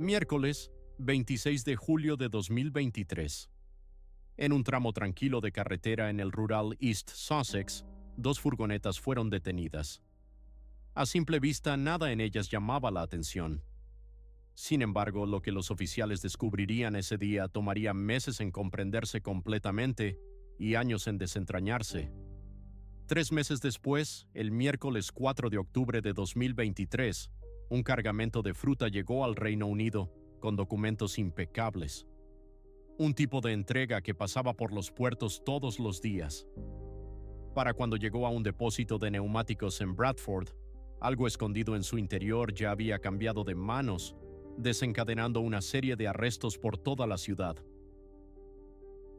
Miércoles, 26 de julio de 2023. En un tramo tranquilo de carretera en el rural East Sussex, dos furgonetas fueron detenidas. A simple vista, nada en ellas llamaba la atención. Sin embargo, lo que los oficiales descubrirían ese día tomaría meses en comprenderse completamente y años en desentrañarse. 3 meses después, el miércoles 4 de octubre de 2023, un cargamento de fruta llegó al Reino Unido con documentos impecables. Un tipo de entrega que pasaba por los puertos todos los días. Para cuando llegó a un depósito de neumáticos en Bradford, algo escondido en su interior ya había cambiado de manos, desencadenando una serie de arrestos por toda la ciudad.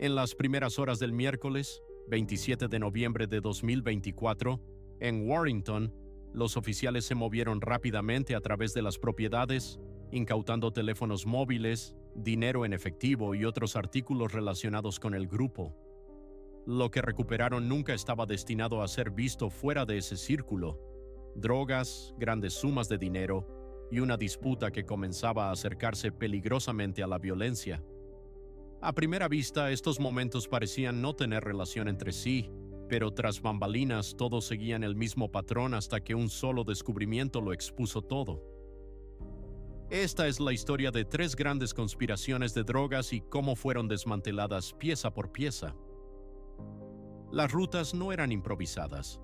En las primeras horas del miércoles, 27 de noviembre de 2024, en Warrington, los oficiales se movieron rápidamente a través de las propiedades, incautando teléfonos móviles, dinero en efectivo y otros artículos relacionados con el grupo. Lo que recuperaron nunca estaba destinado a ser visto fuera de ese círculo: drogas, grandes sumas de dinero y una disputa que comenzaba a acercarse peligrosamente a la violencia. A primera vista, estos momentos parecían no tener relación entre sí, pero tras bambalinas todos seguían el mismo patrón hasta que un solo descubrimiento lo expuso todo. Esta es la historia de 3 grandes conspiraciones de drogas y cómo fueron desmanteladas pieza por pieza. Las rutas no eran improvisadas.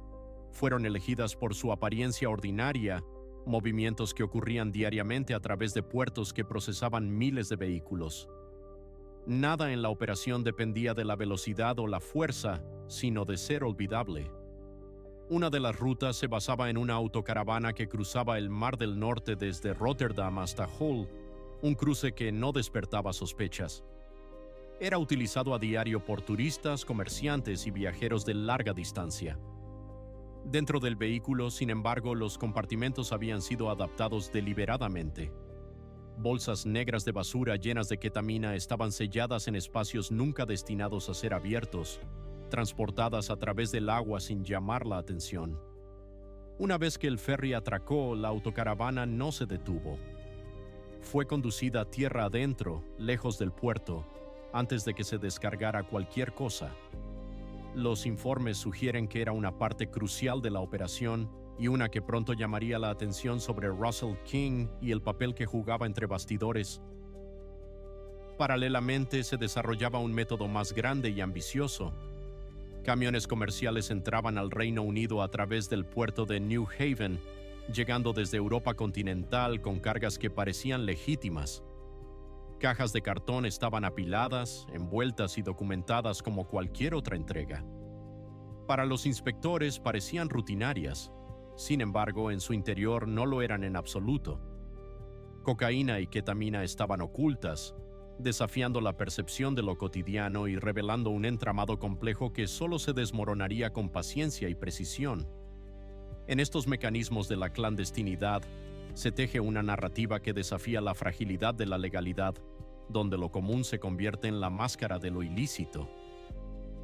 Fueron elegidas por su apariencia ordinaria, movimientos que ocurrían diariamente a través de puertos que procesaban miles de vehículos. Nada en la operación dependía de la velocidad o la fuerza, sino de ser olvidable. Una de las rutas se basaba en una autocaravana que cruzaba el Mar del Norte desde Rotterdam hasta Hull, un cruce que no despertaba sospechas. Era utilizado a diario por turistas, comerciantes y viajeros de larga distancia. Dentro del vehículo, sin embargo, los compartimentos habían sido adaptados deliberadamente. Bolsas negras de basura llenas de ketamina estaban selladas en espacios nunca destinados a ser abiertos, transportadas a través del agua sin llamar la atención. Una vez que el ferry atracó, la autocaravana no se detuvo. Fue conducida tierra adentro, lejos del puerto, antes de que se descargara cualquier cosa. Los informes sugieren que era una parte crucial de la operación y una que pronto llamaría la atención sobre Russell King y el papel que jugaba entre bastidores. Paralelamente se desarrollaba un método más grande y ambicioso. Camiones comerciales entraban al Reino Unido a través del puerto de New Haven, llegando desde Europa continental con cargas que parecían legítimas. Cajas de cartón estaban apiladas, envueltas y documentadas como cualquier otra entrega. Para los inspectores parecían rutinarias. Sin embargo, en su interior no lo eran en absoluto. Cocaína y ketamina estaban ocultas, desafiando la percepción de lo cotidiano y revelando un entramado complejo que solo se desmoronaría con paciencia y precisión. En estos mecanismos de la clandestinidad, se teje una narrativa que desafía la fragilidad de la legalidad, donde lo común se convierte en la máscara de lo ilícito.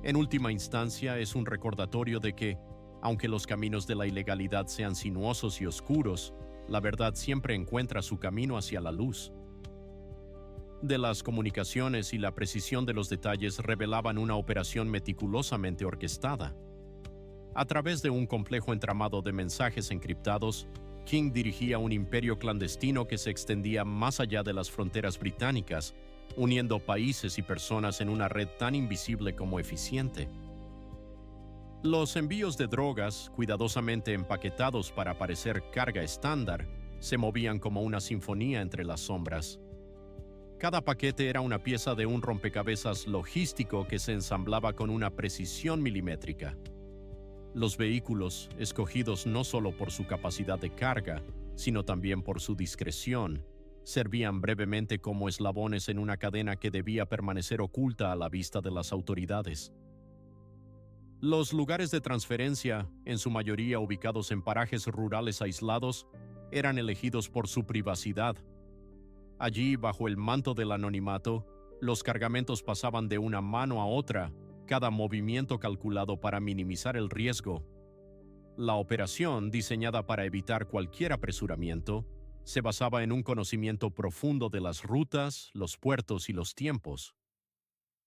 En última instancia, es un recordatorio de que, aunque los caminos de la ilegalidad sean sinuosos y oscuros, la verdad siempre encuentra su camino hacia la luz. De las comunicaciones y la precisión de los detalles revelaban una operación meticulosamente orquestada. A través de un complejo entramado de mensajes encriptados, King dirigía un imperio clandestino que se extendía más allá de las fronteras británicas, uniendo países y personas en una red tan invisible como eficiente. Los envíos de drogas, cuidadosamente empaquetados para parecer carga estándar, se movían como una sinfonía entre las sombras. Cada paquete era una pieza de un rompecabezas logístico que se ensamblaba con una precisión milimétrica. Los vehículos, escogidos no solo por su capacidad de carga, sino también por su discreción, servían brevemente como eslabones en una cadena que debía permanecer oculta a la vista de las autoridades. Los lugares de transferencia, en su mayoría ubicados en parajes rurales aislados, eran elegidos por su privacidad. Allí, bajo el manto del anonimato, los cargamentos pasaban de una mano a otra, cada movimiento calculado para minimizar el riesgo. La operación, diseñada para evitar cualquier apresuramiento, se basaba en un conocimiento profundo de las rutas, los puertos y los tiempos.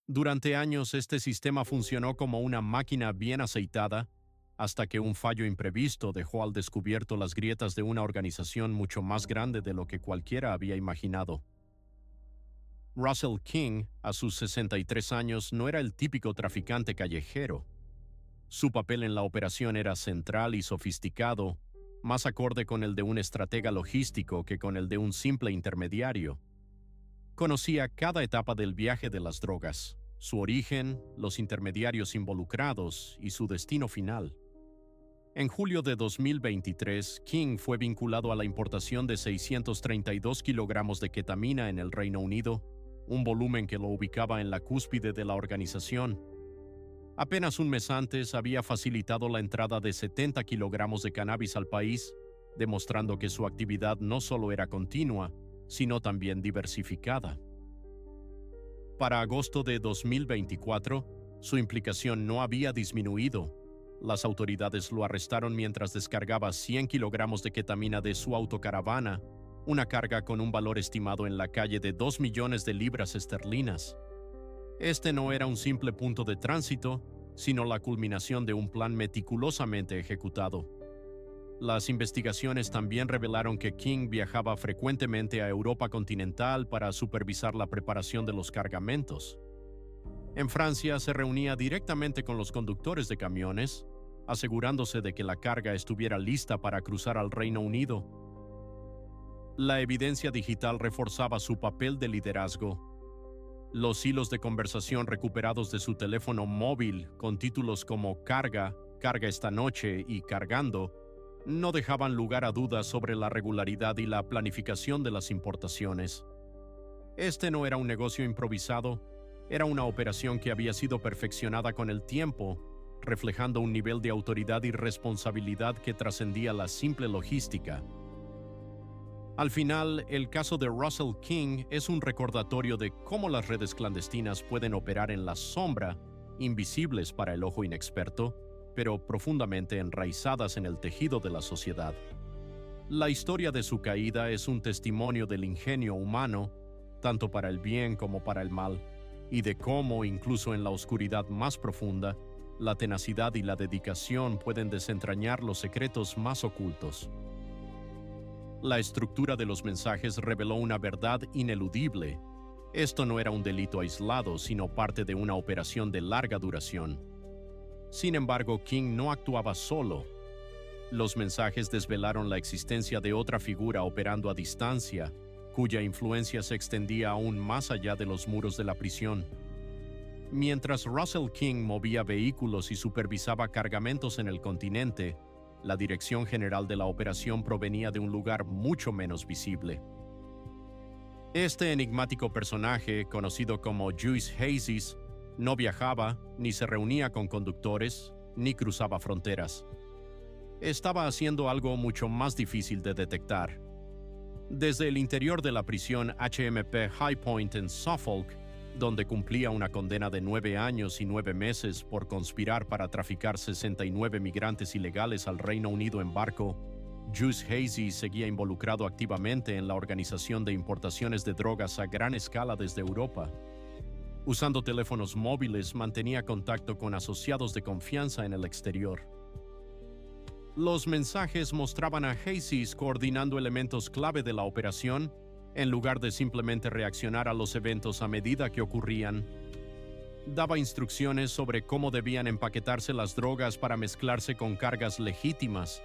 Durante años este sistema funcionó como una máquina bien aceitada, hasta que un fallo imprevisto dejó al descubierto las grietas de una organización mucho más grande de lo que cualquiera había imaginado. Russell King, a sus 63 años, no era el típico traficante callejero. Su papel en la operación era central y sofisticado, más acorde con el de un estratega logístico que con el de un simple intermediario. Conocía cada etapa del viaje de las drogas, su origen, los intermediarios involucrados y su destino final. En julio de 2023, King fue vinculado a la importación de 632 kilogramos de ketamina en el Reino Unido, un volumen que lo ubicaba en la cúspide de la organización. Apenas un mes antes había facilitado la entrada de 70 kilogramos de cannabis al país, demostrando que su actividad no solo era continua, sino también diversificada. Para agosto de 2024, su implicación no había disminuido. Las autoridades lo arrestaron mientras descargaba 100 kilogramos de ketamina de su autocaravana, una carga con un valor estimado en la calle de 2 millones de libras esterlinas. Este no era un simple punto de tránsito, sino la culminación de un plan meticulosamente ejecutado. Las investigaciones también revelaron que King viajaba frecuentemente a Europa continental para supervisar la preparación de los cargamentos. En Francia se reunía directamente con los conductores de camiones, asegurándose de que la carga estuviera lista para cruzar al Reino Unido. La evidencia digital reforzaba su papel de liderazgo. Los hilos de conversación recuperados de su teléfono móvil, con títulos como carga, carga esta noche y cargando, no dejaban lugar a dudas sobre la regularidad y la planificación de las importaciones. Este no era un negocio improvisado, era una operación que había sido perfeccionada con el tiempo, reflejando un nivel de autoridad y responsabilidad que trascendía la simple logística. Al final, el caso de Russell King es un recordatorio de cómo las redes clandestinas pueden operar en la sombra, invisibles para el ojo inexperto, pero profundamente enraizadas en el tejido de la sociedad. La historia de su caída es un testimonio del ingenio humano, tanto para el bien como para el mal, y de cómo, incluso en la oscuridad más profunda, la tenacidad y la dedicación pueden desentrañar los secretos más ocultos. La estructura de los mensajes reveló una verdad ineludible. Esto no era un delito aislado, sino parte de una operación de larga duración. Sin embargo, King no actuaba solo. Los mensajes desvelaron la existencia de otra figura operando a distancia, cuya influencia se extendía aún más allá de los muros de la prisión. Mientras Russell King movía vehículos y supervisaba cargamentos en el continente, la dirección general de la operación provenía de un lugar mucho menos visible. Este enigmático personaje, conocido como Juice Hayes, no viajaba, ni se reunía con conductores, ni cruzaba fronteras. Estaba haciendo algo mucho más difícil de detectar. Desde el interior de la prisión HMP High Point en Suffolk, donde cumplía una condena de 9 años y 9 meses por conspirar para traficar 69 migrantes ilegales al Reino Unido en barco, Juice Hayes seguía involucrado activamente en la organización de importaciones de drogas a gran escala desde Europa. Usando teléfonos móviles, mantenía contacto con asociados de confianza en el exterior. Los mensajes mostraban a Hayes coordinando elementos clave de la operación, en lugar de simplemente reaccionar a los eventos a medida que ocurrían. Daba instrucciones sobre cómo debían empaquetarse las drogas para mezclarse con cargas legítimas,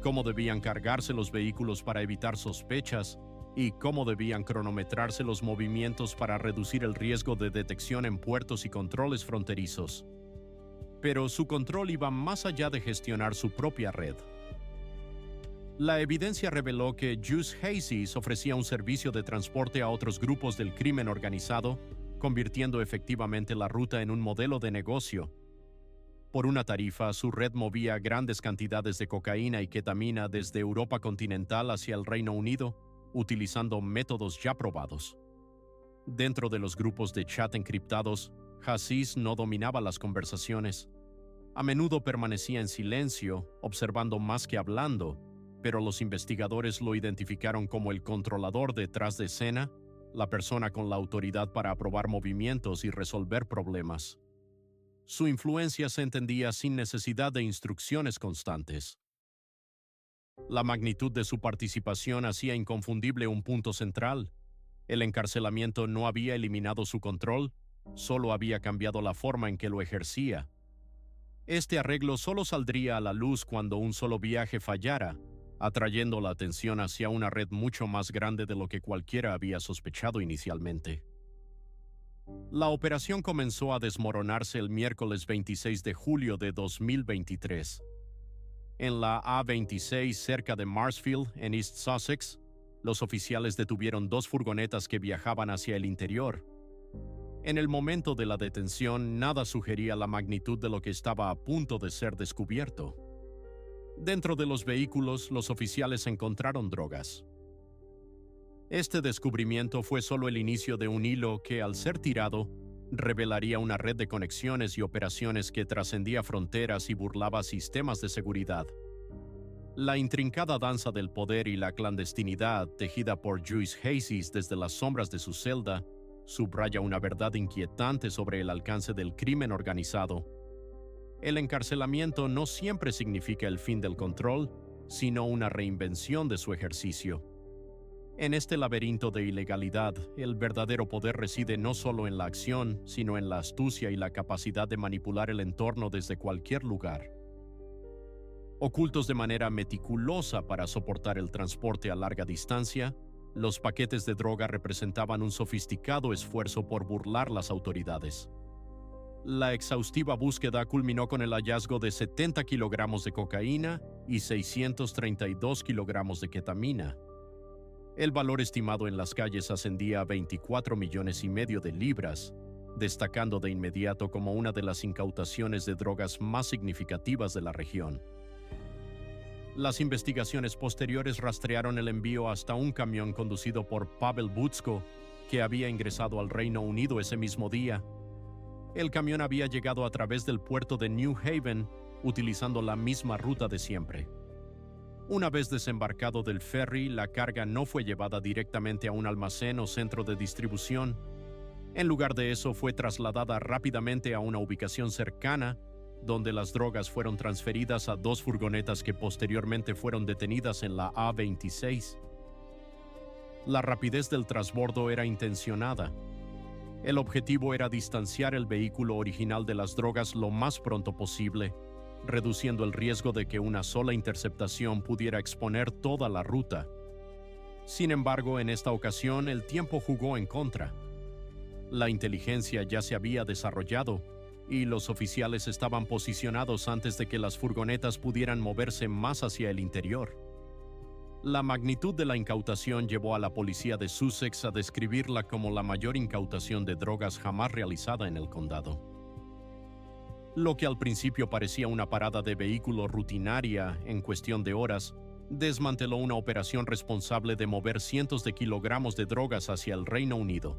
cómo debían cargarse los vehículos para evitar sospechas y cómo debían cronometrarse los movimientos para reducir el riesgo de detección en puertos y controles fronterizos. Pero su control iba más allá de gestionar su propia red. La evidencia reveló que Juice Hayes ofrecía un servicio de transporte a otros grupos del crimen organizado, convirtiendo efectivamente la ruta en un modelo de negocio. Por una tarifa, su red movía grandes cantidades de cocaína y ketamina desde Europa continental hacia el Reino Unido, utilizando métodos ya probados. Dentro de los grupos de chat encriptados, Hayes no dominaba las conversaciones. A menudo permanecía en silencio, observando más que hablando, pero los investigadores lo identificaron como el controlador detrás de escena, la persona con la autoridad para aprobar movimientos y resolver problemas. Su influencia se entendía sin necesidad de instrucciones constantes. La magnitud de su participación hacía inconfundible un punto central. El encarcelamiento no había eliminado su control, solo había cambiado la forma en que lo ejercía. Este arreglo solo saldría a la luz cuando un solo viaje fallara, atrayendo la atención hacia una red mucho más grande de lo que cualquiera había sospechado inicialmente. La operación comenzó a desmoronarse el miércoles 26 de julio de 2023. En la A26 cerca de Marsfield, en East Sussex, los oficiales detuvieron 2 furgonetas que viajaban hacia el interior. En el momento de la detención, nada sugería la magnitud de lo que estaba a punto de ser descubierto. Dentro de los vehículos, los oficiales encontraron drogas. Este descubrimiento fue solo el inicio de un hilo que, al ser tirado, revelaría una red de conexiones y operaciones que trascendía fronteras y burlaba sistemas de seguridad. La intrincada danza del poder y la clandestinidad, tejida por Joyce Hayes desde las sombras de su celda, subraya una verdad inquietante sobre el alcance del crimen organizado. El encarcelamiento no siempre significa el fin del control, sino una reinvención de su ejercicio. En este laberinto de ilegalidad, el verdadero poder reside no solo en la acción, sino en la astucia y la capacidad de manipular el entorno desde cualquier lugar. Ocultos de manera meticulosa para soportar el transporte a larga distancia, los paquetes de droga representaban un sofisticado esfuerzo por burlar las autoridades. La exhaustiva búsqueda culminó con el hallazgo de 70 kilogramos de cocaína y 632 kilogramos de ketamina. El valor estimado en las calles ascendía a 24 millones y medio de libras, destacando de inmediato como una de las incautaciones de drogas más significativas de la región. Las investigaciones posteriores rastrearon el envío hasta un camión conducido por Pavel Butsko, que había ingresado al Reino Unido ese mismo día. El camión había llegado a través del puerto de New Haven, utilizando la misma ruta de siempre. Una vez desembarcado del ferry, la carga no fue llevada directamente a un almacén o centro de distribución. En lugar de eso, fue trasladada rápidamente a una ubicación cercana, donde las drogas fueron transferidas a 2 furgonetas que posteriormente fueron detenidas en la A26. La rapidez del transbordo era intencionada. El objetivo era distanciar el vehículo original de las drogas lo más pronto posible, reduciendo el riesgo de que una sola interceptación pudiera exponer toda la ruta. Sin embargo, en esta ocasión el tiempo jugó en contra. La inteligencia ya se había desarrollado y los oficiales estaban posicionados antes de que las furgonetas pudieran moverse más hacia el interior. La magnitud de la incautación llevó a la policía de Sussex a describirla como la mayor incautación de drogas jamás realizada en el condado. Lo que al principio parecía una parada de vehículo rutinaria en cuestión de horas, desmanteló una operación responsable de mover cientos de kilogramos de drogas hacia el Reino Unido.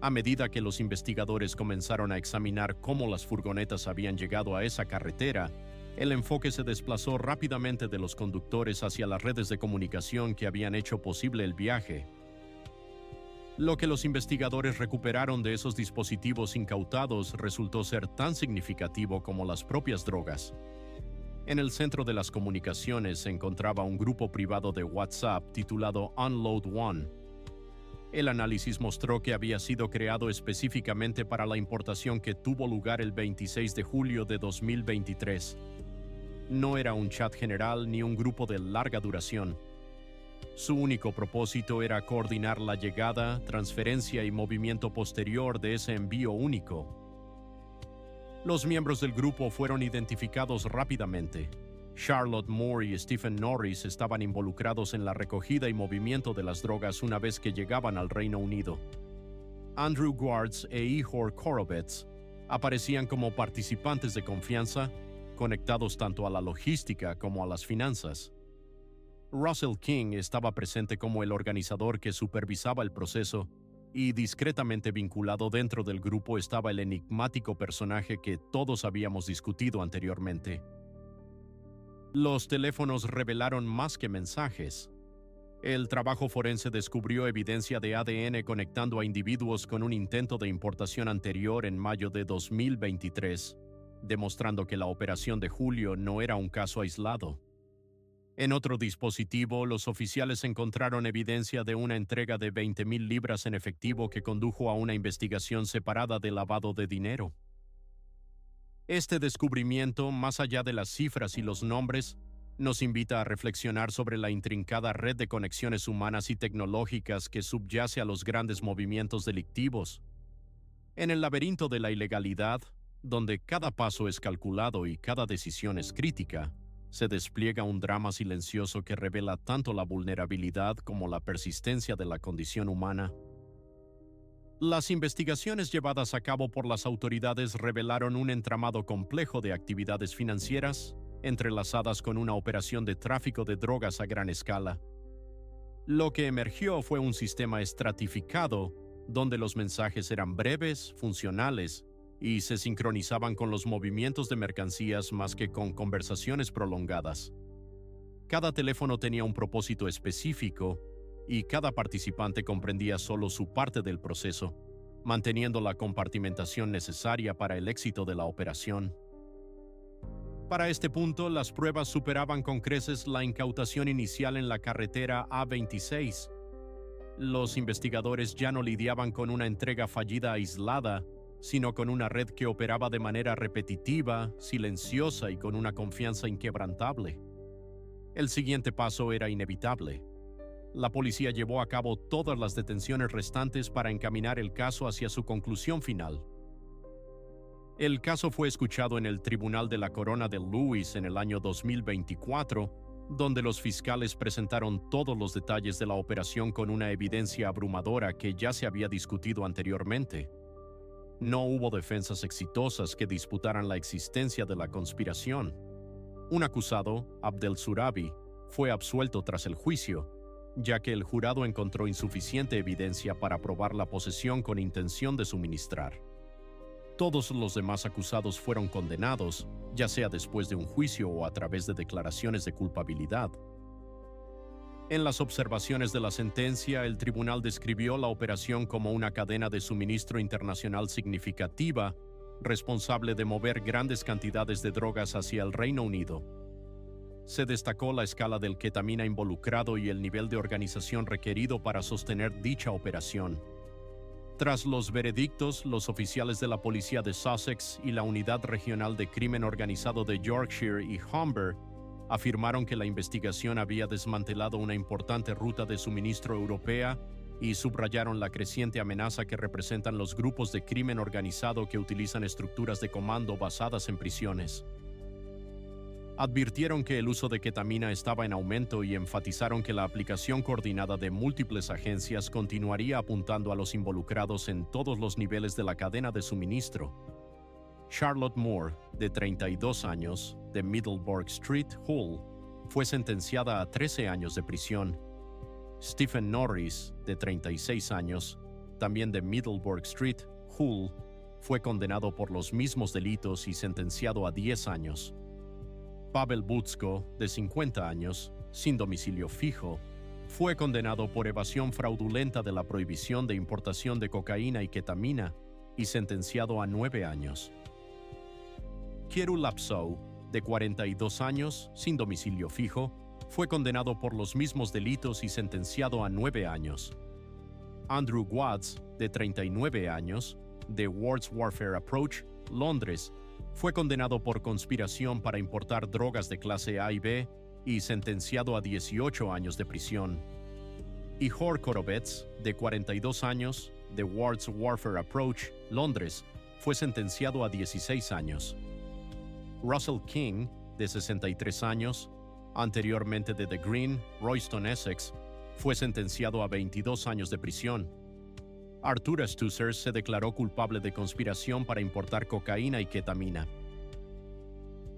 A medida que los investigadores comenzaron a examinar cómo las furgonetas habían llegado a esa carretera, el enfoque se desplazó rápidamente de los conductores hacia las redes de comunicación que habían hecho posible el viaje. Lo que los investigadores recuperaron de esos dispositivos incautados resultó ser tan significativo como las propias drogas. En el centro de las comunicaciones se encontraba un grupo privado de WhatsApp titulado Unload One. El análisis mostró que había sido creado específicamente para la importación que tuvo lugar el 26 de julio de 2023. No era un chat general ni un grupo de larga duración. Su único propósito era coordinar la llegada, transferencia y movimiento posterior de ese envío único. Los miembros del grupo fueron identificados rápidamente. Charlotte Moore y Stephen Norris estaban involucrados en la recogida y movimiento de las drogas una vez que llegaban al Reino Unido. Andrew Guards e Ihor Korovets aparecían como participantes de confianza, conectados tanto a la logística como a las finanzas. Russell King estaba presente como el organizador que supervisaba el proceso, y discretamente vinculado dentro del grupo estaba el enigmático personaje que todos habíamos discutido anteriormente. Los teléfonos revelaron más que mensajes. El trabajo forense descubrió evidencia de ADN conectando a individuos con un intento de importación anterior en mayo de 2023, demostrando que la operación de julio no era un caso aislado. En otro dispositivo, los oficiales encontraron evidencia de una entrega de 20,000 libras en efectivo que condujo a una investigación separada de lavado de dinero. Este descubrimiento, más allá de las cifras y los nombres, nos invita a reflexionar sobre la intrincada red de conexiones humanas y tecnológicas que subyace a los grandes movimientos delictivos. En el laberinto de la ilegalidad, donde cada paso es calculado y cada decisión es crítica, se despliega un drama silencioso que revela tanto la vulnerabilidad como la persistencia de la condición humana. Las investigaciones llevadas a cabo por las autoridades revelaron un entramado complejo de actividades financieras, entrelazadas con una operación de tráfico de drogas a gran escala. Lo que emergió fue un sistema estratificado, donde los mensajes eran breves, funcionales, y se sincronizaban con los movimientos de mercancías más que con conversaciones prolongadas. Cada teléfono tenía un propósito específico, y cada participante comprendía solo su parte del proceso, manteniendo la compartimentación necesaria para el éxito de la operación. Para este punto, las pruebas superaban con creces la incautación inicial en la carretera A26. Los investigadores ya no lidiaban con una entrega fallida aislada, sino con una red que operaba de manera repetitiva, silenciosa y con una confianza inquebrantable. El siguiente paso era inevitable. La policía llevó a cabo todas las detenciones restantes para encaminar el caso hacia su conclusión final. El caso fue escuchado en el Tribunal de la Corona de Lewis en el año 2024, donde los fiscales presentaron todos los detalles de la operación con una evidencia abrumadora que ya se había discutido anteriormente. No hubo defensas exitosas que disputaran la existencia de la conspiración. Un acusado, Abdel Surabi, fue absuelto tras el juicio, ya que el jurado encontró insuficiente evidencia para probar la posesión con intención de suministrar. Todos los demás acusados fueron condenados, ya sea después de un juicio o a través de declaraciones de culpabilidad. En las observaciones de la sentencia, el tribunal describió la operación como una cadena de suministro internacional significativa, responsable de mover grandes cantidades de drogas hacia el Reino Unido. Se destacó la escala del ketamina involucrado y el nivel de organización requerido para sostener dicha operación. Tras los veredictos, los oficiales de la policía de Sussex y la Unidad Regional de Crimen Organizado de Yorkshire y Humber afirmaron que la investigación había desmantelado una importante ruta de suministro europea y subrayaron la creciente amenaza que representan los grupos de crimen organizado que utilizan estructuras de comando basadas en prisiones. Advirtieron que el uso de ketamina estaba en aumento y enfatizaron que la aplicación coordinada de múltiples agencias continuaría apuntando a los involucrados en todos los niveles de la cadena de suministro. Charlotte Moore, de 32 años, de Middleburg Street, Hull, fue sentenciada a 13 años de prisión. Stephen Norris, de 36 años, también de Middleburg Street, Hull, fue condenado por los mismos delitos y sentenciado a 10 años. Pavel Butsko, de 50 años, sin domicilio fijo, fue condenado por evasión fraudulenta de la prohibición de importación de cocaína y ketamina y sentenciado a 9 años. Kieru Lapsou, de 42 años, sin domicilio fijo, fue condenado por los mismos delitos y sentenciado a 9 años. Andrew Watts, de 39 años, de Words Warfare Approach, Londres, fue condenado por conspiración para importar drogas de clase A y B y sentenciado a 18 años de prisión. Ihor Korovets, de 42 años, de Words Warfare Approach, Londres, fue sentenciado a 16 años. Russell King, de 63 años, anteriormente de The Green, Royston, Essex, fue sentenciado a 22 años de prisión. Arthur Stusser se declaró culpable de conspiración para importar cocaína y ketamina.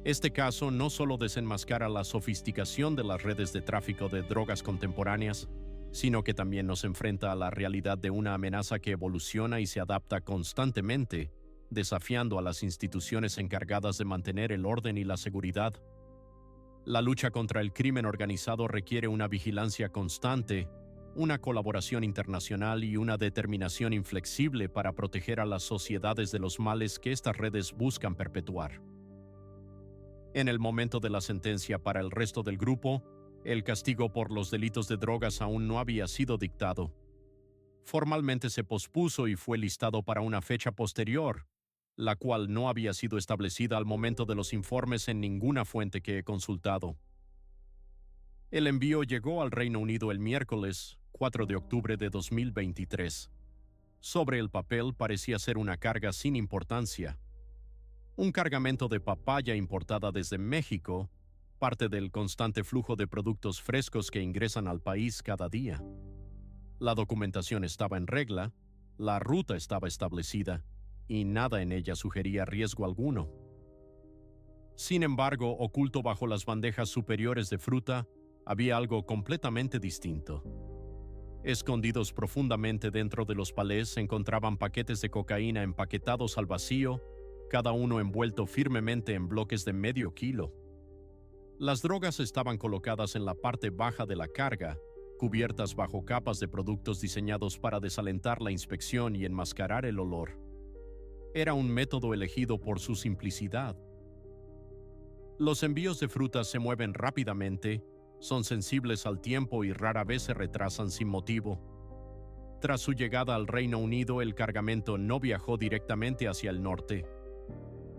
Este caso no solo desenmascara la sofisticación de las redes de tráfico de drogas contemporáneas, sino que también nos enfrenta a la realidad de una amenaza que evoluciona y se adapta constantemente, desafiando a las instituciones encargadas de mantener el orden y la seguridad. La lucha contra el crimen organizado requiere una vigilancia constante, una colaboración internacional y una determinación inflexible para proteger a las sociedades de los males que estas redes buscan perpetuar. En el momento de la sentencia para el resto del grupo, el castigo por los delitos de drogas aún no había sido dictado. Formalmente se pospuso y fue listado para una fecha posterior, la cual no había sido establecida al momento de los informes en ninguna fuente que he consultado. El envío llegó al Reino Unido el miércoles 4 de octubre de 2023. Sobre el papel parecía ser una carga sin importancia. Un cargamento de papaya importada desde México, parte del constante flujo de productos frescos que ingresan al país cada día. La documentación estaba en regla, la ruta estaba establecida, y nada en ella sugería riesgo alguno. Sin embargo, oculto bajo las bandejas superiores de fruta, había algo completamente distinto. Escondidos profundamente dentro de los palés se encontraban paquetes de cocaína empaquetados al vacío, cada uno envuelto firmemente en bloques de medio kilo. Las drogas estaban colocadas en la parte baja de la carga, cubiertas bajo capas de productos diseñados para desalentar la inspección y enmascarar el olor. Era un método elegido por su simplicidad. Los envíos de frutas se mueven rápidamente, son sensibles al tiempo y rara vez se retrasan sin motivo. Tras su llegada al Reino Unido, el cargamento no viajó directamente hacia el norte.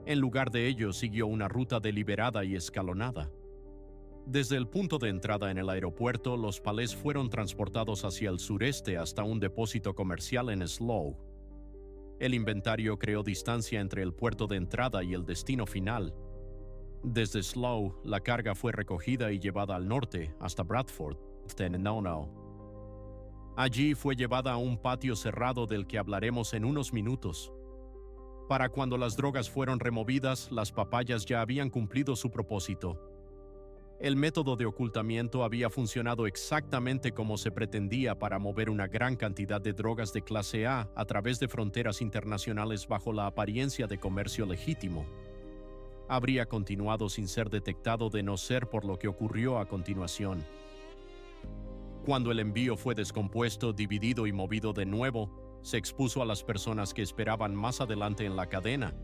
En lugar de ello, siguió una ruta deliberada y escalonada. Desde el punto de entrada en el aeropuerto, los palés fueron transportados hacia el sureste hasta un depósito comercial en Slough. El inventario creó distancia entre el puerto de entrada y el destino final. Desde Slough, la carga fue recogida y llevada al norte, hasta Bradford, en Knownow. Allí fue llevada a un patio cerrado del que hablaremos en unos minutos. Para cuando las drogas fueron removidas, las papayas ya habían cumplido su propósito. El método de ocultamiento había funcionado exactamente como se pretendía para mover una gran cantidad de drogas de clase A través de fronteras internacionales bajo la apariencia de comercio legítimo. Habría continuado sin ser detectado de no ser por lo que ocurrió a continuación. Cuando el envío fue descompuesto, dividido y movido de nuevo, se expuso a las personas que esperaban más adelante en la cadena.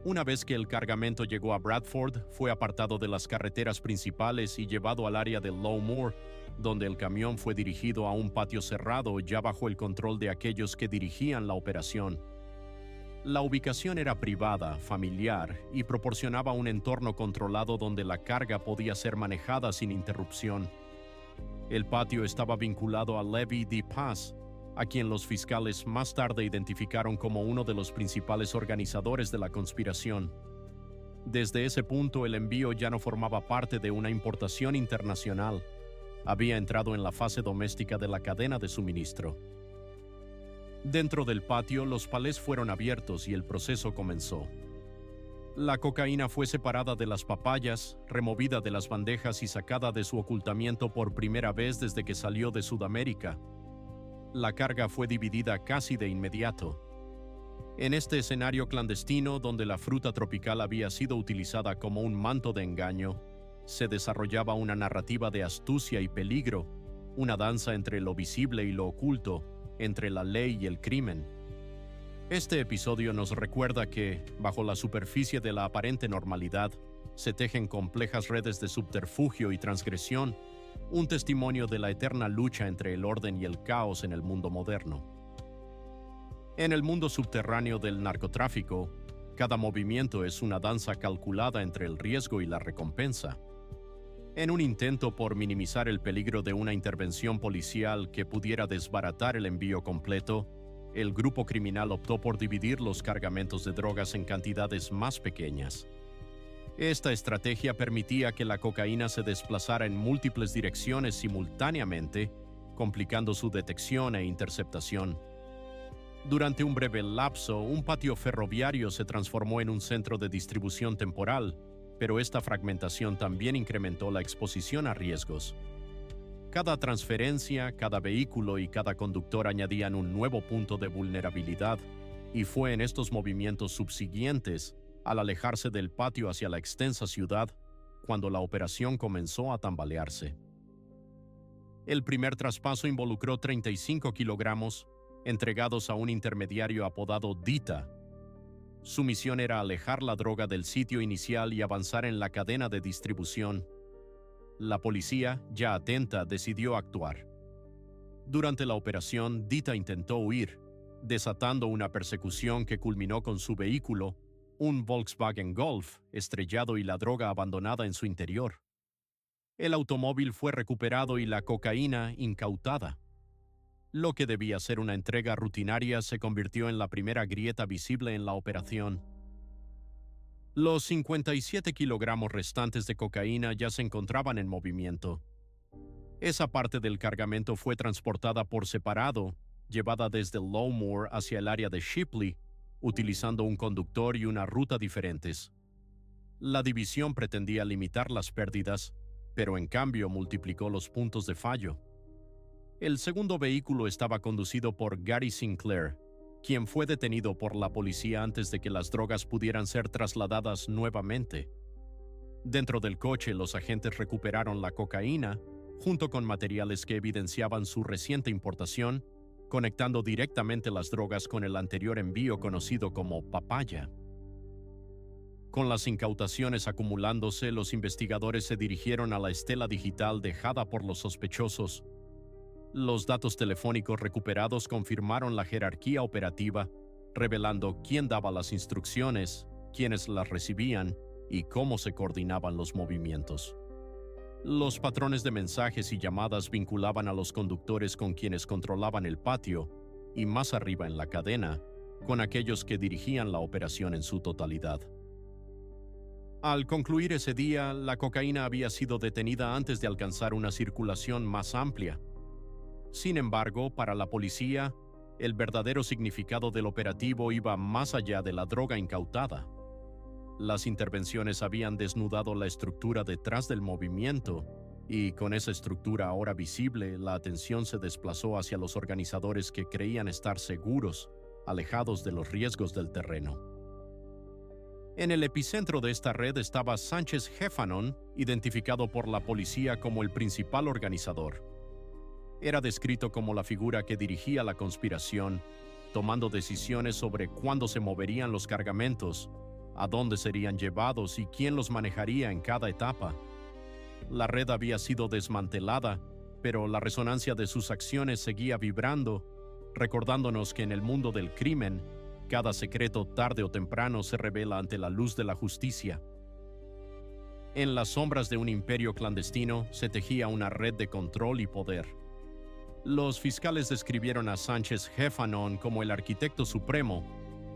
Una vez que el cargamento llegó a Bradford, fue apartado de las carreteras principales y llevado al área de Low Moor, donde el camión fue dirigido a un patio cerrado ya bajo el control de aquellos que dirigían la operación. La ubicación era privada, familiar y proporcionaba un entorno controlado donde la carga podía ser manejada sin interrupción. El patio estaba vinculado a Levi D. Paz, a quien los fiscales más tarde identificaron como uno de los principales organizadores de la conspiración. Desde ese punto, el envío ya no formaba parte de una importación internacional. Había entrado en la fase doméstica de la cadena de suministro. Dentro del patio, los palés fueron abiertos y el proceso comenzó. La cocaína fue separada de las papayas, removida de las bandejas y sacada de su ocultamiento por primera vez desde que salió de Sudamérica. La carga fue dividida casi de inmediato. En este escenario clandestino, donde la fruta tropical había sido utilizada como un manto de engaño, se desarrollaba una narrativa de astucia y peligro, una danza entre lo visible y lo oculto, entre la ley y el crimen. Este episodio nos recuerda que, bajo la superficie de la aparente normalidad, se tejen complejas redes de subterfugio y transgresión, un testimonio de la eterna lucha entre el orden y el caos en el mundo moderno. En el mundo subterráneo del narcotráfico, cada movimiento es una danza calculada entre el riesgo y la recompensa. En un intento por minimizar el peligro de una intervención policial que pudiera desbaratar el envío completo, el grupo criminal optó por dividir los cargamentos de drogas en cantidades más pequeñas. Esta estrategia permitía que la cocaína se desplazara en múltiples direcciones simultáneamente, complicando su detección e interceptación. Durante un breve lapso, un patio ferroviario se transformó en un centro de distribución temporal, pero esta fragmentación también incrementó la exposición a riesgos. Cada transferencia, cada vehículo y cada conductor añadían un nuevo punto de vulnerabilidad, y fue en estos movimientos subsiguientes, al alejarse del patio hacia la extensa ciudad, cuando la operación comenzó a tambalearse. El primer traspaso involucró 35 kilogramos, entregados a un intermediario apodado Dita. Su misión era alejar la droga del sitio inicial y avanzar en la cadena de distribución. La policía, ya atenta, decidió actuar. Durante la operación, Dita intentó huir, desatando una persecución que culminó con su vehículo, un Volkswagen Golf, estrellado y la droga abandonada en su interior. El automóvil fue recuperado y la cocaína incautada. Lo que debía ser una entrega rutinaria se convirtió en la primera grieta visible en la operación. Los 57 kilogramos restantes de cocaína ya se encontraban en movimiento. Esa parte del cargamento fue transportada por separado, llevada desde Lowmore hacia el área de Shipley, utilizando un conductor y una ruta diferentes. La división pretendía limitar las pérdidas, pero en cambio multiplicó los puntos de fallo. El segundo vehículo estaba conducido por Gary Sinclair, quien fue detenido por la policía antes de que las drogas pudieran ser trasladadas nuevamente. Dentro del coche, los agentes recuperaron la cocaína, junto con materiales que evidenciaban su reciente importación, conectando directamente las drogas con el anterior envío conocido como Papaya. Con las incautaciones acumulándose, los investigadores se dirigieron a la estela digital dejada por los sospechosos. Los datos telefónicos recuperados confirmaron la jerarquía operativa, revelando quién daba las instrucciones, quiénes las recibían y cómo se coordinaban los movimientos. Los patrones de mensajes y llamadas vinculaban a los conductores con quienes controlaban el patio y más arriba en la cadena, con aquellos que dirigían la operación en su totalidad. Al concluir ese día, la cocaína había sido detenida antes de alcanzar una circulación más amplia. Sin embargo, para la policía, el verdadero significado del operativo iba más allá de la droga incautada. Las intervenciones habían desnudado la estructura detrás del movimiento, y con esa estructura ahora visible, la atención se desplazó hacia los organizadores que creían estar seguros, alejados de los riesgos del terreno. En el epicentro de esta red estaba Sánchez Heffernan, identificado por la policía como el principal organizador. Era descrito como la figura que dirigía la conspiración, tomando decisiones sobre cuándo se moverían los cargamentos, a dónde serían llevados y quién los manejaría en cada etapa. La red había sido desmantelada, pero la resonancia de sus acciones seguía vibrando, recordándonos que en el mundo del crimen, cada secreto tarde o temprano se revela ante la luz de la justicia. En las sombras de un imperio clandestino se tejía una red de control y poder. Los fiscales describieron a Sánchez Heffernan como el arquitecto supremo,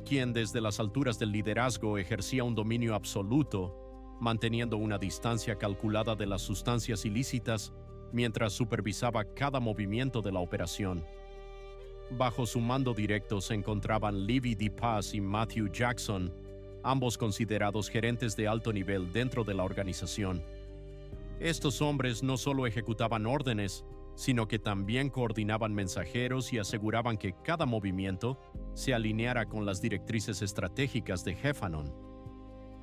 quien desde las alturas del liderazgo ejercía un dominio absoluto, manteniendo una distancia calculada de las sustancias ilícitas mientras supervisaba cada movimiento de la operación. Bajo su mando directo se encontraban Levi DePaz y Matthew Jackson, ambos considerados gerentes de alto nivel dentro de la organización. Estos hombres no solo ejecutaban órdenes, sino que también coordinaban mensajeros y aseguraban que cada movimiento se alineara con las directrices estratégicas de Heffernan.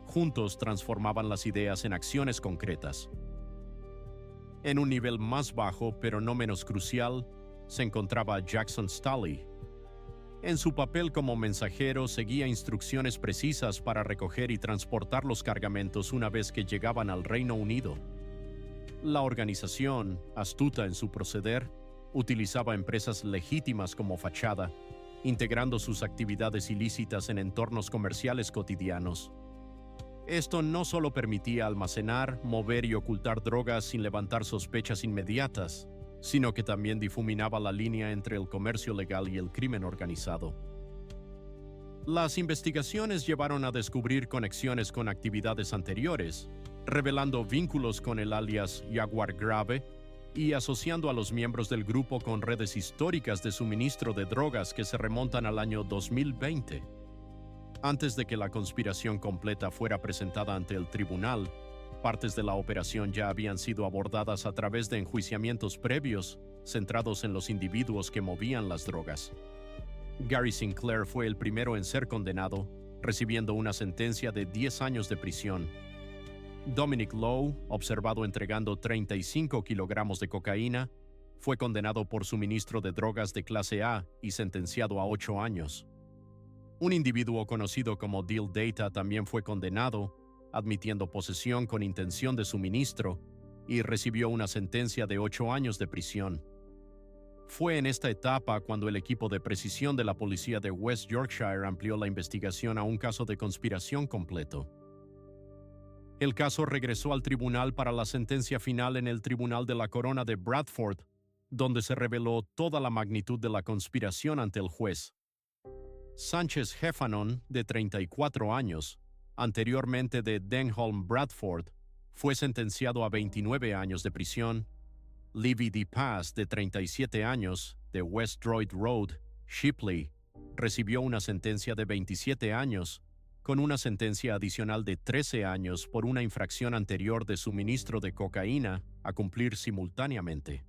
Juntos transformaban las ideas en acciones concretas. En un nivel más bajo, pero no menos crucial, se encontraba Jackson Staley. En su papel como mensajero seguía instrucciones precisas para recoger y transportar los cargamentos una vez que llegaban al Reino Unido. La organización, astuta en su proceder, utilizaba empresas legítimas como fachada, integrando sus actividades ilícitas en entornos comerciales cotidianos. Esto no solo permitía almacenar, mover y ocultar drogas sin levantar sospechas inmediatas, sino que también difuminaba la línea entre el comercio legal y el crimen organizado. Las investigaciones llevaron a descubrir conexiones con actividades anteriores, revelando vínculos con el alias Jaguar Grave y asociando a los miembros del grupo con redes históricas de suministro de drogas que se remontan al año 2020. Antes de que la conspiración completa fuera presentada ante el tribunal, partes de la operación ya habían sido abordadas a través de enjuiciamientos previos, centrados en los individuos que movían las drogas. Gary Sinclair fue el primero en ser condenado, recibiendo una sentencia de 10 años de prisión. Dominic Lowe, observado entregando 35 kilogramos de cocaína, fue condenado por suministro de drogas de clase A y sentenciado a 8 años. Un individuo conocido como Deal Data también fue condenado, admitiendo posesión con intención de suministro, y recibió una sentencia de 8 años de prisión. Fue en esta etapa cuando el equipo de precisión de la policía de West Yorkshire amplió la investigación a un caso de conspiración completo. El caso regresó al tribunal para la sentencia final en el Tribunal de la Corona de Bradford, donde se reveló toda la magnitud de la conspiración ante el juez. Sánchez Heffernan, de 34 años, anteriormente de Denholm, Bradford, fue sentenciado a 29 años de prisión. Livy DePaz, de 37 años, de West Droid Road, Shipley, recibió una sentencia de 27 años, con una sentencia adicional de 13 años por una infracción anterior de suministro de cocaína a cumplir simultáneamente.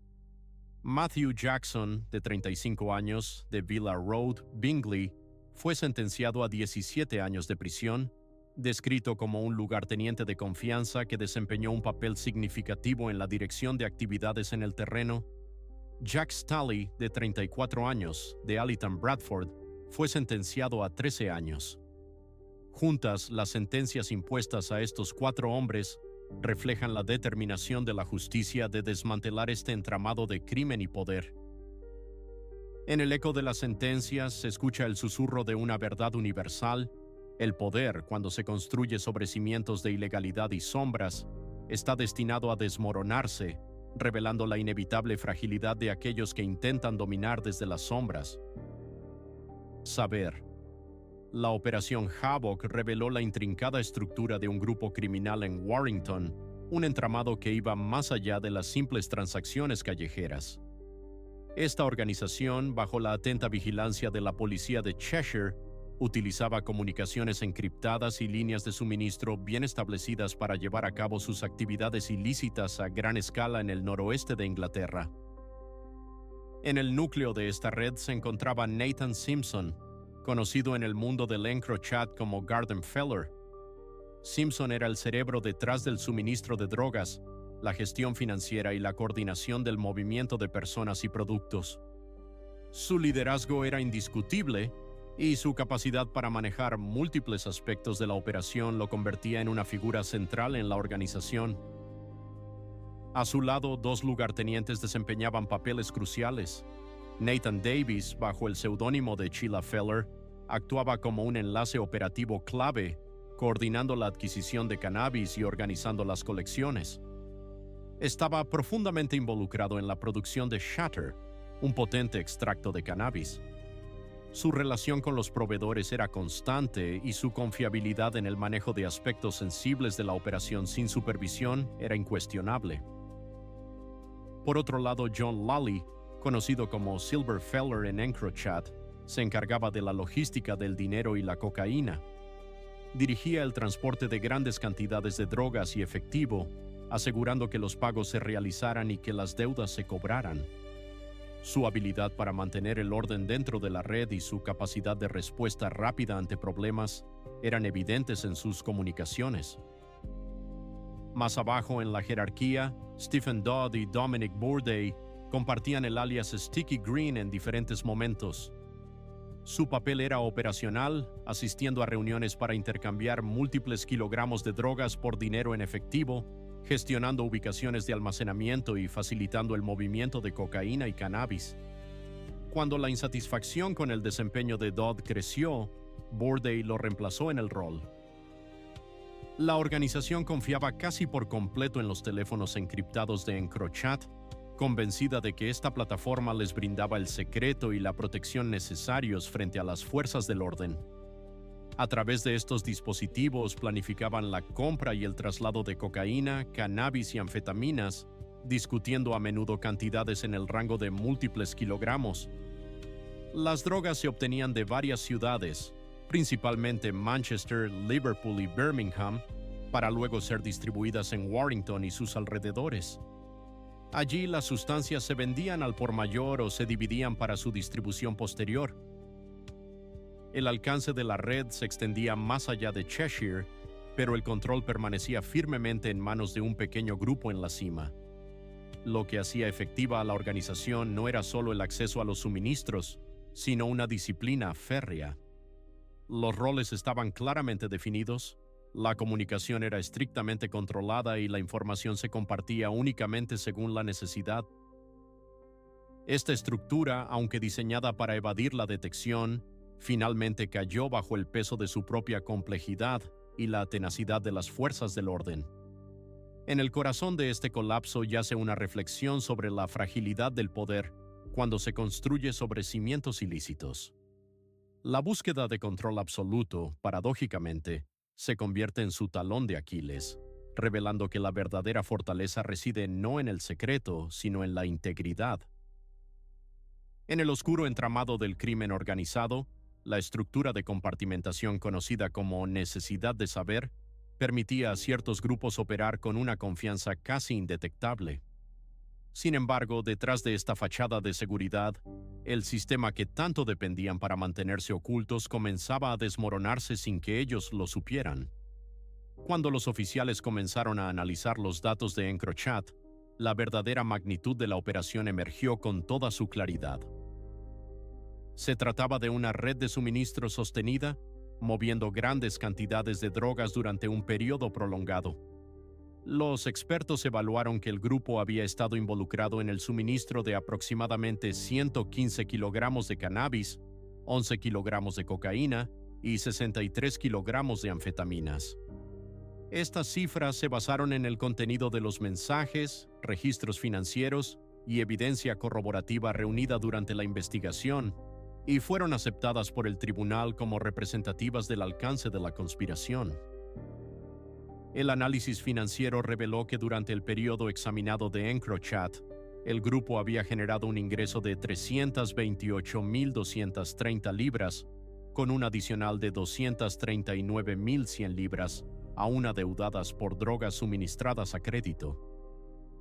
Matthew Jackson, de 35 años, de Villa Road, Bingley, fue sentenciado a 17 años de prisión, descrito como un lugarteniente de confianza que desempeñó un papel significativo en la dirección de actividades en el terreno. Jack Stalley, de 34 años, de Allentown, Bradford, fue sentenciado a 13 años. Juntas, las sentencias impuestas a estos 4 hombres reflejan la determinación de la justicia de desmantelar este entramado de crimen y poder. En el eco de las sentencias se escucha el susurro de una verdad universal: el poder, cuando se construye sobre cimientos de ilegalidad y sombras, está destinado a desmoronarse, revelando la inevitable fragilidad de aquellos que intentan dominar desde las sombras. Saber. La Operación Havoc reveló la intrincada estructura de un grupo criminal en Warrington, un entramado que iba más allá de las simples transacciones callejeras. Esta organización, bajo la atenta vigilancia de la policía de Cheshire, utilizaba comunicaciones encriptadas y líneas de suministro bien establecidas para llevar a cabo sus actividades ilícitas a gran escala en el noroeste de Inglaterra. En el núcleo de esta red se encontraba Nathan Simpson, conocido en el mundo del EncroChat como Garden Feller. Simpson era el cerebro detrás del suministro de drogas, la gestión financiera y la coordinación del movimiento de personas y productos. Su liderazgo era indiscutible, y su capacidad para manejar múltiples aspectos de la operación lo convertía en una figura central en la organización. A su lado, 2 lugartenientes desempeñaban papeles cruciales. Nathan Davis, bajo el seudónimo de Sheila Feller, actuaba como un enlace operativo clave, coordinando la adquisición de cannabis y organizando las colecciones. Estaba profundamente involucrado en la producción de Shatter, un potente extracto de cannabis. Su relación con los proveedores era constante y su confiabilidad en el manejo de aspectos sensibles de la operación sin supervisión era incuestionable. Por otro lado, John Lally, conocido como Silver Feller en EncroChat, se encargaba de la logística del dinero y la cocaína. Dirigía el transporte de grandes cantidades de drogas y efectivo, asegurando que los pagos se realizaran y que las deudas se cobraran. Su habilidad para mantener el orden dentro de la red y su capacidad de respuesta rápida ante problemas eran evidentes en sus comunicaciones. Más abajo en la jerarquía, Stephen Dodd y Dominic Bourday compartían el alias Sticky Green en diferentes momentos. Su papel era operacional, asistiendo a reuniones para intercambiar múltiples kilogramos de drogas por dinero en efectivo, gestionando ubicaciones de almacenamiento y facilitando el movimiento de cocaína y cannabis. Cuando la insatisfacción con el desempeño de Dodd creció, Bourday lo reemplazó en el rol. La organización confiaba casi por completo en los teléfonos encriptados de EncroChat, convencida de que esta plataforma les brindaba el secreto y la protección necesarios frente a las fuerzas del orden. A través de estos dispositivos planificaban la compra y el traslado de cocaína, cannabis y anfetaminas, discutiendo a menudo cantidades en el rango de múltiples kilogramos. Las drogas se obtenían de varias ciudades, principalmente Manchester, Liverpool y Birmingham, para luego ser distribuidas en Warrington y sus alrededores. Allí las sustancias se vendían al por mayor o se dividían para su distribución posterior. El alcance de la red se extendía más allá de Cheshire, pero el control permanecía firmemente en manos de un pequeño grupo en la cima. Lo que hacía efectiva a la organización no era solo el acceso a los suministros, sino una disciplina férrea. Los roles estaban claramente definidos, la comunicación era estrictamente controlada y la información se compartía únicamente según la necesidad. Esta estructura, aunque diseñada para evadir la detección, finalmente cayó bajo el peso de su propia complejidad y la tenacidad de las fuerzas del orden. En el corazón de este colapso yace una reflexión sobre la fragilidad del poder cuando se construye sobre cimientos ilícitos. La búsqueda de control absoluto, paradójicamente, se convierte en su talón de Aquiles, revelando que la verdadera fortaleza reside no en el secreto, sino en la integridad. En el oscuro entramado del crimen organizado, la estructura de compartimentación conocida como necesidad de saber permitía a ciertos grupos operar con una confianza casi indetectable. Sin embargo, detrás de esta fachada de seguridad, el sistema que tanto dependían para mantenerse ocultos comenzaba a desmoronarse sin que ellos lo supieran. Cuando los oficiales comenzaron a analizar los datos de EncroChat, la verdadera magnitud de la operación emergió con toda su claridad. Se trataba de una red de suministro sostenida, moviendo grandes cantidades de drogas durante un periodo prolongado. Los expertos evaluaron que el grupo había estado involucrado en el suministro de aproximadamente 115 kilogramos de cannabis, 11 kilogramos de cocaína y 63 kilogramos de anfetaminas. Estas cifras se basaron en el contenido de los mensajes, registros financieros y evidencia corroborativa reunida durante la investigación, y fueron aceptadas por el tribunal como representativas del alcance de la conspiración. El análisis financiero reveló que durante el periodo examinado de EncroChat, el grupo había generado un ingreso de 328.230 libras, con un adicional de 239.100 libras, aún adeudadas por drogas suministradas a crédito.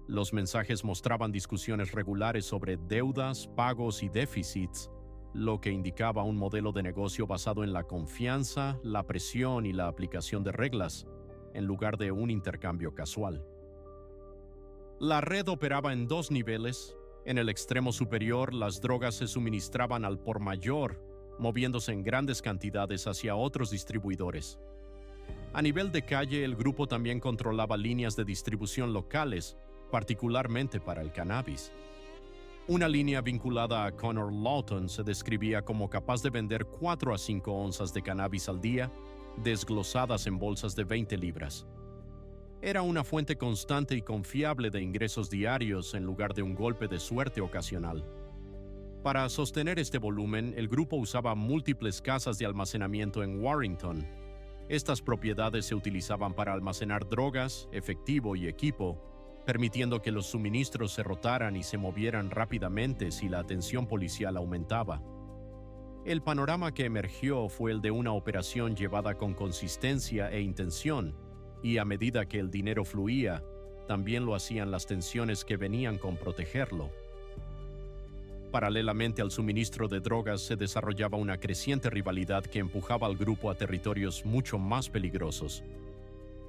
Los mensajes mostraban discusiones regulares sobre deudas, pagos y déficits, lo que indicaba un modelo de negocio basado en la confianza, la presión y la aplicación de reglas, en lugar de un intercambio casual. La red operaba en dos niveles. En el extremo superior, las drogas se suministraban al por mayor, moviéndose en grandes cantidades hacia otros distribuidores. A nivel de calle, el grupo también controlaba líneas de distribución locales, particularmente para el cannabis. Una línea vinculada a Connor Lawton se describía como capaz de vender 4 a 5 onzas de cannabis al día, desglosadas en bolsas de 20 libras. Era una fuente constante y confiable de ingresos diarios en lugar de un golpe de suerte ocasional. Para sostener este volumen, el grupo usaba múltiples casas de almacenamiento en Warrington. Estas propiedades se utilizaban para almacenar drogas, efectivo y equipo, permitiendo que los suministros se rotaran y se movieran rápidamente si la atención policial aumentaba. El panorama que emergió fue el de una operación llevada con consistencia e intención, y a medida que el dinero fluía, también lo hacían las tensiones que venían con protegerlo. Paralelamente al suministro de drogas se desarrollaba una creciente rivalidad que empujaba al grupo a territorios mucho más peligrosos.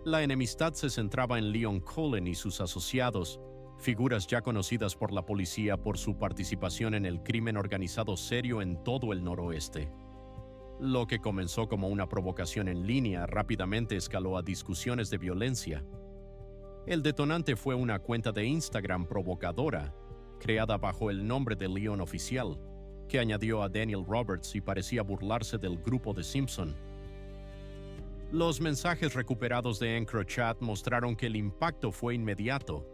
La enemistad se centraba en Leon Cullen y sus asociados, figuras ya conocidas por la policía por su participación en el crimen organizado serio en todo el noroeste. Lo que comenzó como una provocación en línea rápidamente escaló a discusiones de violencia. El detonante fue una cuenta de Instagram provocadora, creada bajo el nombre de Leon Oficial, que añadió a Daniel Roberts y parecía burlarse del grupo de Simpson. Los mensajes recuperados de EncroChat mostraron que el impacto fue inmediato.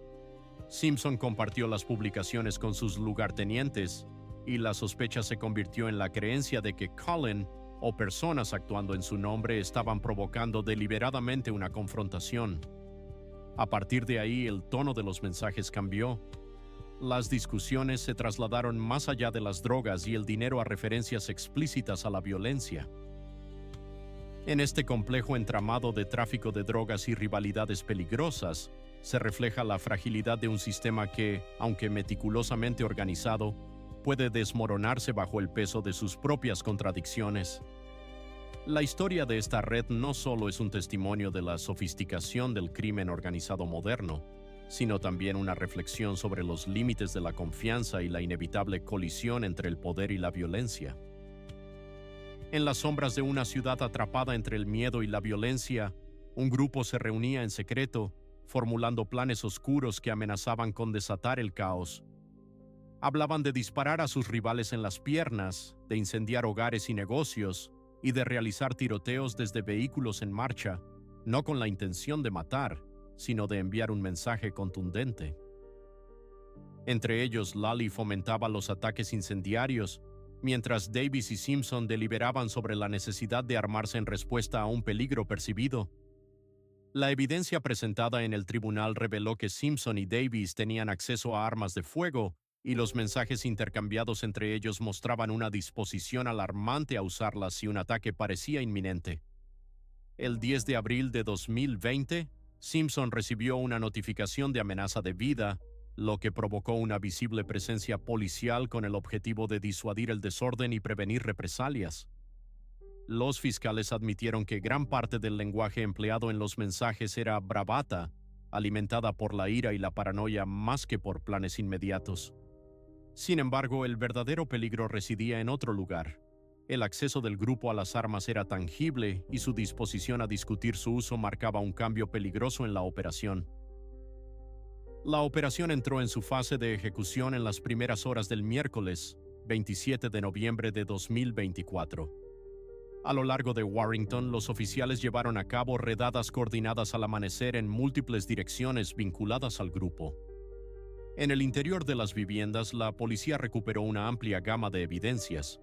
Simpson compartió las publicaciones con sus lugartenientes y la sospecha se convirtió en la creencia de que Cullen o personas actuando en su nombre estaban provocando deliberadamente una confrontación. A partir de ahí, el tono de los mensajes cambió. Las discusiones se trasladaron más allá de las drogas y el dinero a referencias explícitas a la violencia. En este complejo entramado de tráfico de drogas y rivalidades peligrosas, se refleja la fragilidad de un sistema que, aunque meticulosamente organizado, puede desmoronarse bajo el peso de sus propias contradicciones. La historia de esta red no solo es un testimonio de la sofisticación del crimen organizado moderno, sino también una reflexión sobre los límites de la confianza y la inevitable colisión entre el poder y la violencia. En las sombras de una ciudad atrapada entre el miedo y la violencia, un grupo se reunía en secreto, formulando planes oscuros que amenazaban con desatar el caos. Hablaban de disparar a sus rivales en las piernas, de incendiar hogares y negocios, y de realizar tiroteos desde vehículos en marcha, no con la intención de matar, sino de enviar un mensaje contundente. Entre ellos, Lally fomentaba los ataques incendiarios, mientras Davis y Simpson deliberaban sobre la necesidad de armarse en respuesta a un peligro percibido. La evidencia presentada en el tribunal reveló que Simpson y Davis tenían acceso a armas de fuego, y los mensajes intercambiados entre ellos mostraban una disposición alarmante a usarlas si un ataque parecía inminente. El 10 de abril de 2020, Simpson recibió una notificación de amenaza de vida, lo que provocó una visible presencia policial con el objetivo de disuadir el desorden y prevenir represalias. Los fiscales admitieron que gran parte del lenguaje empleado en los mensajes era bravata, alimentada por la ira y la paranoia más que por planes inmediatos. Sin embargo, el verdadero peligro residía en otro lugar. El acceso del grupo a las armas era tangible y su disposición a discutir su uso marcaba un cambio peligroso en la operación. La operación entró en su fase de ejecución en las primeras horas del miércoles, 27 de noviembre de 2024. A lo largo de Warrington, los oficiales llevaron a cabo redadas coordinadas al amanecer en múltiples direcciones vinculadas al grupo. En el interior de las viviendas, la policía recuperó una amplia gama de evidencias.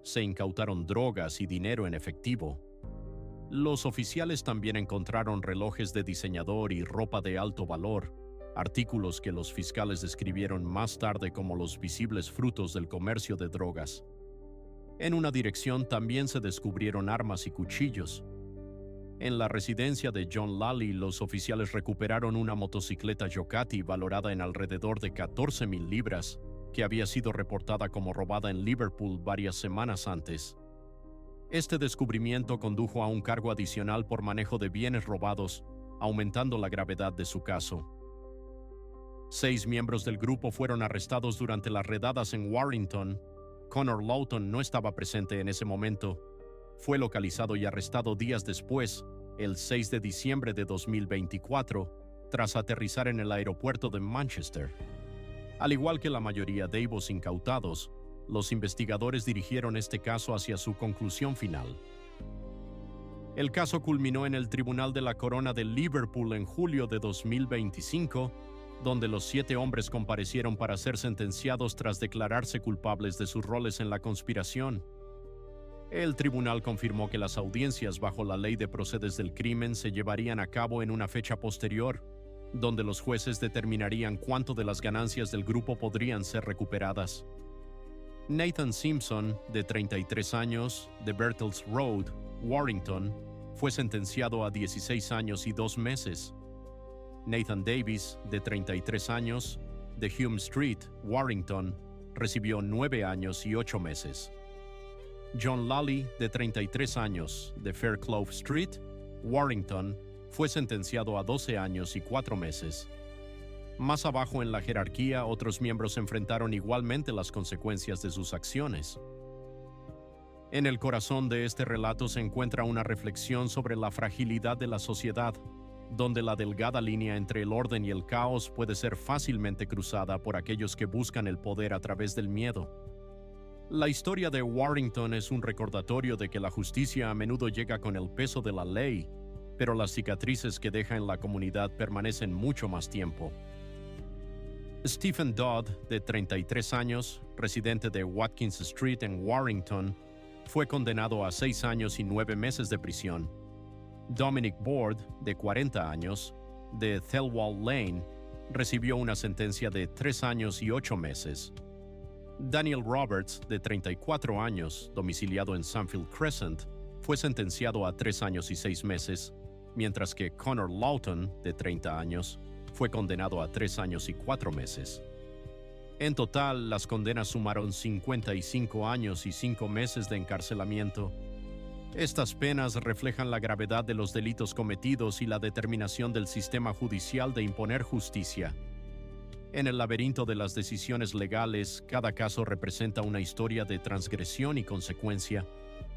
Se incautaron drogas y dinero en efectivo. Los oficiales también encontraron relojes de diseñador y ropa de alto valor, artículos que los fiscales describieron más tarde como los visibles frutos del comercio de drogas. En una dirección también se descubrieron armas y cuchillos. En la residencia de John Lally, los oficiales recuperaron una motocicleta Ducati valorada en alrededor de 14,000 libras, que había sido reportada como robada en Liverpool varias semanas antes. Este descubrimiento condujo a un cargo adicional por manejo de bienes robados, aumentando la gravedad de su caso. 6 miembros del grupo fueron arrestados durante las redadas en Warrington. Connor Lawton no estaba presente en ese momento. Fue localizado y arrestado días después, el 6 de diciembre de 2024, tras aterrizar en el aeropuerto de Manchester. Al igual que la mayoría de los incautados, los investigadores dirigieron este caso hacia su conclusión final. El caso culminó en el Tribunal de la Corona de Liverpool en julio de 2025, donde los 7 hombres comparecieron para ser sentenciados tras declararse culpables de sus roles en la conspiración. El tribunal confirmó que las audiencias bajo la Ley de Procedes del Crimen se llevarían a cabo en una fecha posterior, donde los jueces determinarían cuánto de las ganancias del grupo podrían ser recuperadas. Nathan Simpson, de 33 años, de Bertels Road, Warrington, fue sentenciado a 16 años y 2 meses. Nathan Davis, de 33 años, de Hume Street, Warrington, recibió 9 años y 8 meses. John Lally, de 33 años, de Fairclough Street, Warrington, fue sentenciado a 12 años y 4 meses. Más abajo en la jerarquía, otros miembros enfrentaron igualmente las consecuencias de sus acciones. En el corazón de este relato se encuentra una reflexión sobre la fragilidad de la sociedad, donde la delgada línea entre el orden y el caos puede ser fácilmente cruzada por aquellos que buscan el poder a través del miedo. La historia de Warrington es un recordatorio de que la justicia a menudo llega con el peso de la ley, pero las cicatrices que deja en la comunidad permanecen mucho más tiempo. Stephen Dodd, de 33 años, residente de Watkins Street en Warrington, fue condenado a 6 años y 9 meses de prisión. Dominic Board, de 40 años, de Thelwall Lane, recibió una sentencia de 3 años y 8 meses. Daniel Roberts, de 34 años, domiciliado en Sunfield Crescent, fue sentenciado a 3 años y 6 meses, mientras que Connor Lawton, de 30 años, fue condenado a 3 años y 4 meses. En total, las condenas sumaron 55 años y 5 meses de encarcelamiento. Estas penas reflejan la gravedad de los delitos cometidos y la determinación del sistema judicial de imponer justicia. En el laberinto de las decisiones legales, cada caso representa una historia de transgresión y consecuencia,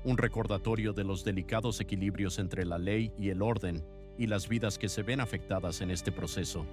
un recordatorio de los delicados equilibrios entre la ley y el orden, y las vidas que se ven afectadas en este proceso.